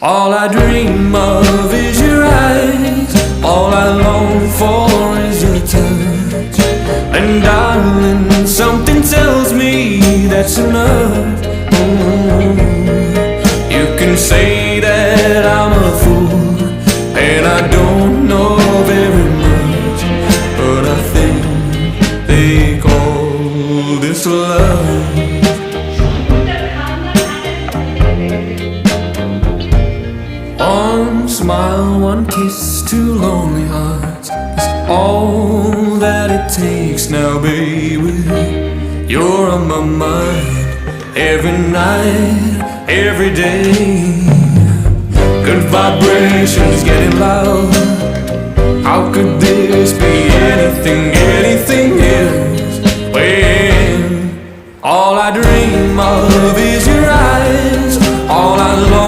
All I dream of is your eyes. All I long for is your touch. And darling, something tells me that's enough. You can say that I'm a fool, and I don't know very much, but I think they call this love. One smile, one kiss, two lonely hearts is all that it takes now, baby. You're on my mind every night, every day. Good vibrations getting loud. How could this be anything else when all I dream of is